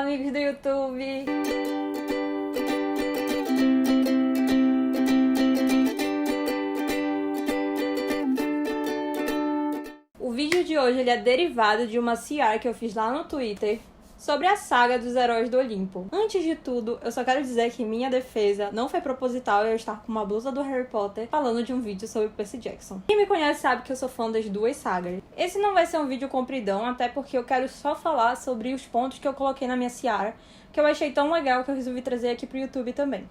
amigos do YouTube! O vídeo de hoje ele é derivado de uma CR que eu fiz lá no Twitter sobre a saga dos Heróis do Olimpo. Antes de tudo, eu só quero dizer que minha defesa não foi proposital eu estar com uma blusa do Harry Potter falando de um vídeo sobre Percy Jackson. Quem me conhece sabe que eu sou fã das duas sagas. Esse não vai ser um vídeo compridão, até porque eu quero só falar sobre os pontos que eu coloquei na minha CR, que eu achei tão legal que eu resolvi trazer aqui pro YouTube também.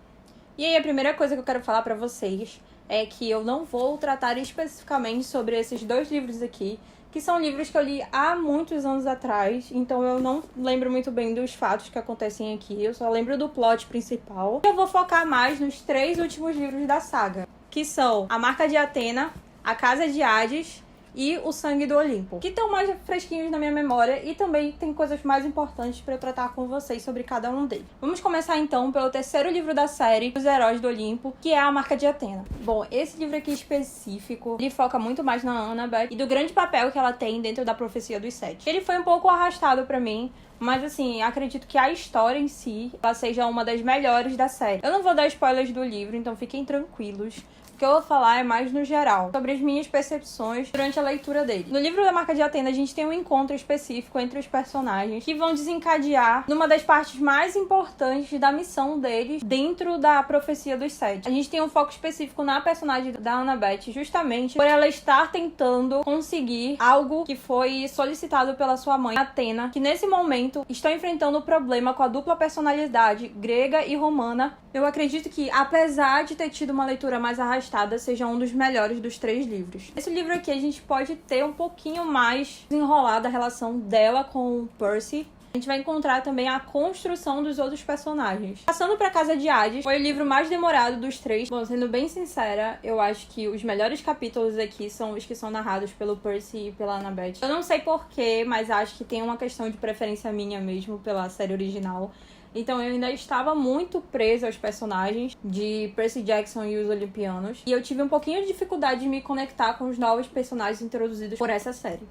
E aí a primeira coisa que eu quero falar pra vocês é que eu não vou tratar especificamente sobre esses dois livros aqui, que são livros que eu li há muitos anos atrás, então eu não lembro muito bem dos fatos que acontecem aqui, eu só lembro do plot principal. Eu vou focar mais nos 3 últimos livros da saga, que são A Marca de Atena, A Casa de Hades e O Sangue do Olimpo, que estão mais fresquinhos na minha memória e também tem coisas mais importantes para eu tratar com vocês sobre cada um deles. Vamos começar então pelo terceiro livro da série, Os Heróis do Olimpo, que é A Marca de Atena. Bom, esse livro aqui específico, ele foca muito mais na Annabeth e do grande papel que ela tem dentro da Profecia dos Sete. Ele foi um pouco arrastado pra mim, mas assim, acredito que a história em si, ela seja uma das melhores da série. Eu não vou dar spoilers do livro, então fiquem tranquilos. O que eu vou falar é mais no geral, sobre as minhas percepções durante a leitura dele. No livro da Marca de Atena, a gente tem um encontro específico entre os personagens que vão desencadear numa das partes mais importantes da missão deles dentro da Profecia dos Sete. A gente tem um foco específico na personagem da Annabeth, justamente por ela estar tentando conseguir algo que foi solicitado pela sua mãe, Atena, que nesse momento está enfrentando o problema com a dupla personalidade grega e romana. Eu acredito que, apesar de ter tido uma leitura mais arrastada, seja um dos melhores dos 3 livros. Esse livro aqui a gente pode ter um pouquinho mais desenrolada a relação dela com o Percy. A gente vai encontrar também a construção dos outros personagens. Passando pra Casa de Hades, foi o livro mais demorado dos 3. Bom, sendo bem sincera, eu acho que os melhores capítulos aqui são os que são narrados pelo Percy e pela Annabeth. Eu não sei porquê, mas acho que tem uma questão de preferência minha mesmo pela série original. Então eu ainda estava muito presa aos personagens de Percy Jackson e os Olimpianos. E eu tive um pouquinho de dificuldade de me conectar com os novos personagens introduzidos por essa série.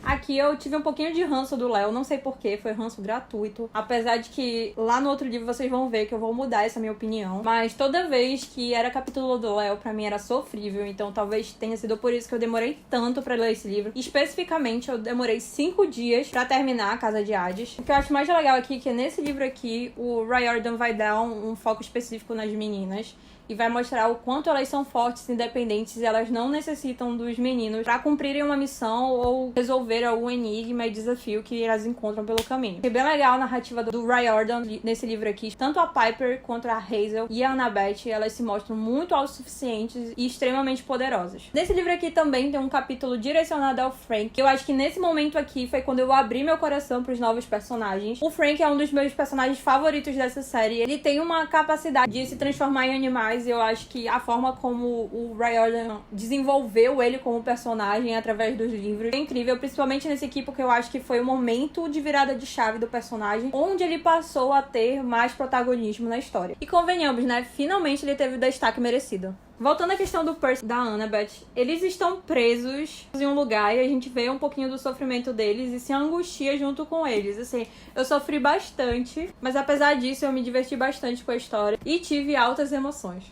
Aqui eu tive um pouquinho de ranço do Léo, não sei porquê, foi ranço gratuito. Apesar de que lá no outro livro vocês vão ver que eu vou mudar essa minha opinião. Mas toda vez que era capítulo do Léo, pra mim era sofrível. Então talvez tenha sido por isso que eu demorei tanto pra ler esse livro. Especificamente, eu demorei 5 dias pra terminar A Casa de Hades. O que eu acho mais legal aqui é que nesse livro aqui, o Riordan vai dar um foco específico nas meninas. E vai mostrar o quanto elas são fortes, independentes, e elas não necessitam dos meninos para cumprirem uma missão ou resolver algum enigma e desafio que elas encontram pelo caminho. É bem legal a narrativa do Riordan nesse livro aqui. Tanto a Piper quanto a Hazel e a Annabeth, elas se mostram muito autossuficientes e extremamente poderosas. Nesse livro aqui também tem um capítulo direcionado ao Frank. Eu acho que nesse momento aqui foi quando eu abri meu coração para os novos personagens. O Frank é um dos meus personagens favoritos dessa série. Ele tem uma capacidade de se transformar em animais. Eu acho que a forma como o Riordan desenvolveu ele como personagem através dos livros é incrível, principalmente nesse aqui, porque eu acho que foi o momento de virada de chave do personagem, onde ele passou a ter mais protagonismo na história. E convenhamos, né? Finalmente ele teve o destaque merecido. Voltando à questão do Percy e da Annabeth, eles estão presos em um lugar e a gente vê um pouquinho do sofrimento deles e se angustia junto com eles. Assim, eu sofri bastante, mas apesar disso eu me diverti bastante com a história e tive altas emoções.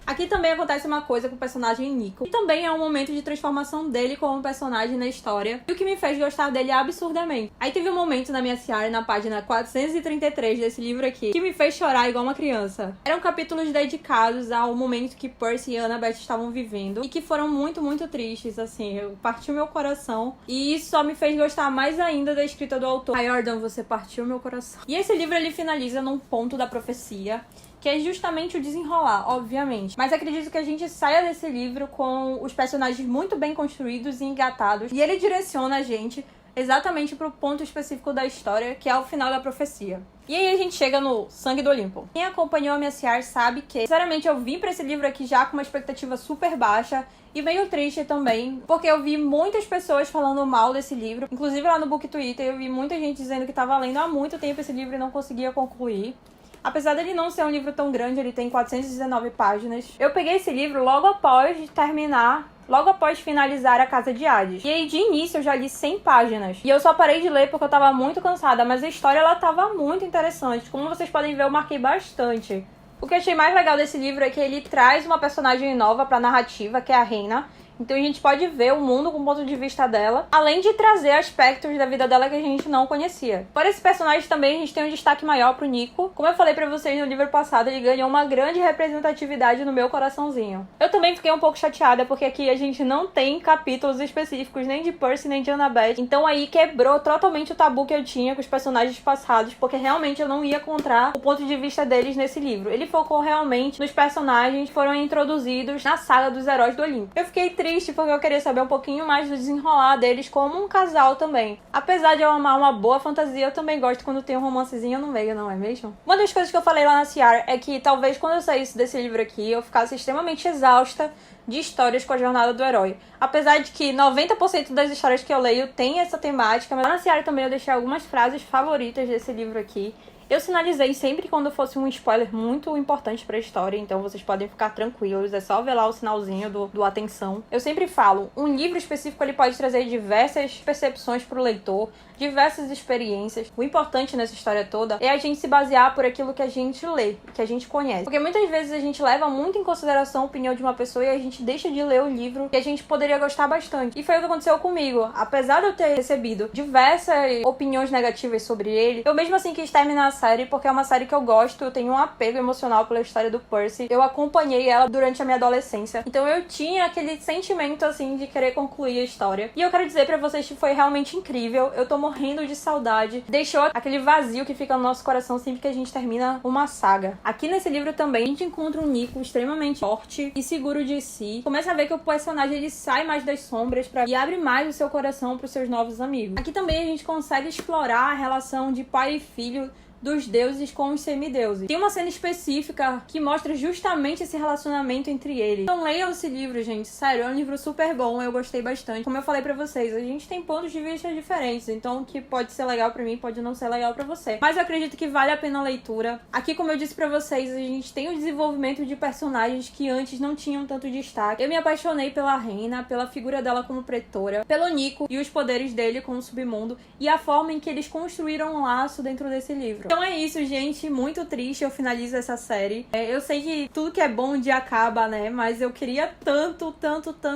Aqui também acontece uma coisa com o personagem Nico, e também é um momento de transformação dele como personagem na história, e o que me fez gostar dele absurdamente. Aí teve um momento na minha CR, na página 433 desse livro aqui, que me fez chorar igual uma criança. Eram capítulos dedicados ao momento que Percy e Annabeth estavam vivendo, e que foram muito, muito tristes, assim, partiu meu coração, e isso só me fez gostar mais ainda da escrita do autor. Riordan, você partiu meu coração. E esse livro, ele finaliza num ponto da profecia, que é justamente o desenrolar, obviamente. Mas acredito que a gente saia desse livro com os personagens muito bem construídos e engatados. E ele direciona a gente exatamente pro ponto específico da história, que é o final da profecia. E aí a gente chega no Sangue do Olimpo. Quem acompanhou a minha CR sabe que, sinceramente, eu vim pra esse livro aqui já com uma expectativa super baixa e meio triste também, porque eu vi muitas pessoas falando mal desse livro. Inclusive lá no Book Twitter eu vi muita gente dizendo que tava lendo há muito tempo esse livro e não conseguia concluir. Apesar dele não ser um livro tão grande, ele tem 419 páginas. Eu peguei esse livro logo após terminar logo após finalizar A Casa de Hades. E aí, de início, eu já li 100 páginas. E eu só parei de ler porque eu tava muito cansada, mas a história, ela tava muito interessante. Como vocês podem ver, eu marquei bastante. O que eu achei mais legal desse livro é que ele traz uma personagem nova pra narrativa, que é a Reina. Então a gente pode ver o mundo com o ponto de vista dela, além de trazer aspectos da vida dela que a gente não conhecia. Por esse personagem também a gente tem um destaque maior pro Nico. Como eu falei pra vocês no livro passado, ele ganhou uma grande representatividade no meu coraçãozinho. Eu também fiquei um pouco chateada porque aqui a gente não tem capítulos específicos nem de Percy nem de Annabeth. Então aí quebrou totalmente o tabu que eu tinha com os personagens passados, porque realmente eu não ia encontrar o ponto de vista deles nesse livro. Ele focou realmente nos personagens que foram introduzidos na saga dos Heróis do Olimpo. Eu fiquei triste porque eu queria saber um pouquinho mais do desenrolar deles como um casal também. Apesar de eu amar uma boa fantasia, eu também gosto quando tem um romancezinho no meio, não é mesmo? Uma das coisas que eu falei lá na Ciara é que talvez quando eu saísse desse livro aqui, eu ficasse extremamente exausta de histórias com a jornada do herói. Apesar de que 90% das histórias que eu leio tem essa temática, mas lá na Ciara também eu deixei algumas frases favoritas desse livro aqui. Eu sinalizei sempre quando fosse um spoiler muito importante pra história, então vocês podem ficar tranquilos, é só ver lá o sinalzinho do atenção. Eu sempre falo, um livro específico ele pode trazer diversas percepções pro leitor, diversas experiências. O importante nessa história toda é a gente se basear por aquilo que a gente lê, que a gente conhece. Porque muitas vezes a gente leva muito em consideração a opinião de uma pessoa e a gente deixa de ler o livro que a gente poderia gostar bastante. E foi o que aconteceu comigo. Apesar de eu ter recebido diversas opiniões negativas sobre ele, eu mesmo assim quis terminar a série porque é uma série que eu gosto, eu tenho um apego emocional pela história do Percy. Eu acompanhei ela durante a minha adolescência. Então eu tinha aquele sentimento assim de querer concluir a história. E eu quero dizer pra vocês que foi realmente incrível. Eu tô morrendo de saudade. Deixou aquele vazio que fica no nosso coração sempre que a gente termina uma saga. Aqui nesse livro também a gente encontra um Nico extremamente forte e seguro de si. Começa a ver que o personagem ele sai mais das sombras e abre mais o seu coração pros seus novos amigos. Aqui também a gente consegue explorar a relação de pai e filho dos deuses com os semideuses. Tem uma cena específica que mostra justamente esse relacionamento entre eles. Então leiam esse livro, gente. Sério, é um livro super bom, eu gostei bastante. Como eu falei pra vocês, a gente tem pontos de vista diferentes, então o que pode ser legal pra mim pode não ser legal pra você. Mas eu acredito que vale a pena a leitura. Aqui, como eu disse pra vocês, a gente tem o desenvolvimento de personagens que antes não tinham tanto destaque. Eu me apaixonei pela Reina, pela figura dela como pretora, pelo Nico e os poderes dele com o submundo e a forma em que eles construíram um laço dentro desse livro. Então é isso, gente. Muito triste eu finalizo essa série. Eu sei que tudo que é bom um dia acaba, né? Mas eu queria tanto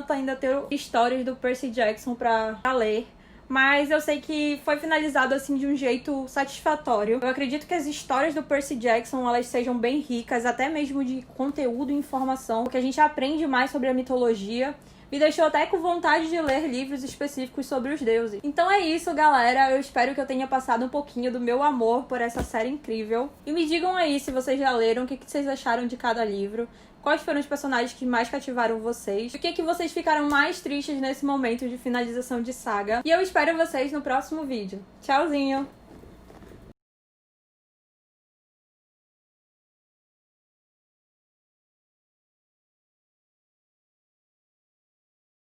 ainda ter histórias do Percy Jackson pra ler. Mas eu sei que foi finalizado assim de um jeito satisfatório. Eu acredito que as histórias do Percy Jackson, elas sejam bem ricas, até mesmo de conteúdo e informação, porque a gente aprende mais sobre a mitologia. Me deixou até com vontade de ler livros específicos sobre os deuses. Então é isso, galera. Eu espero que eu tenha passado um pouquinho do meu amor por essa série incrível. E me digam aí se vocês já leram, o que vocês acharam de cada livro. Quais foram os personagens que mais cativaram vocês? O que vocês ficaram mais tristes nesse momento de finalização de saga? E eu espero vocês no próximo vídeo. Tchauzinho!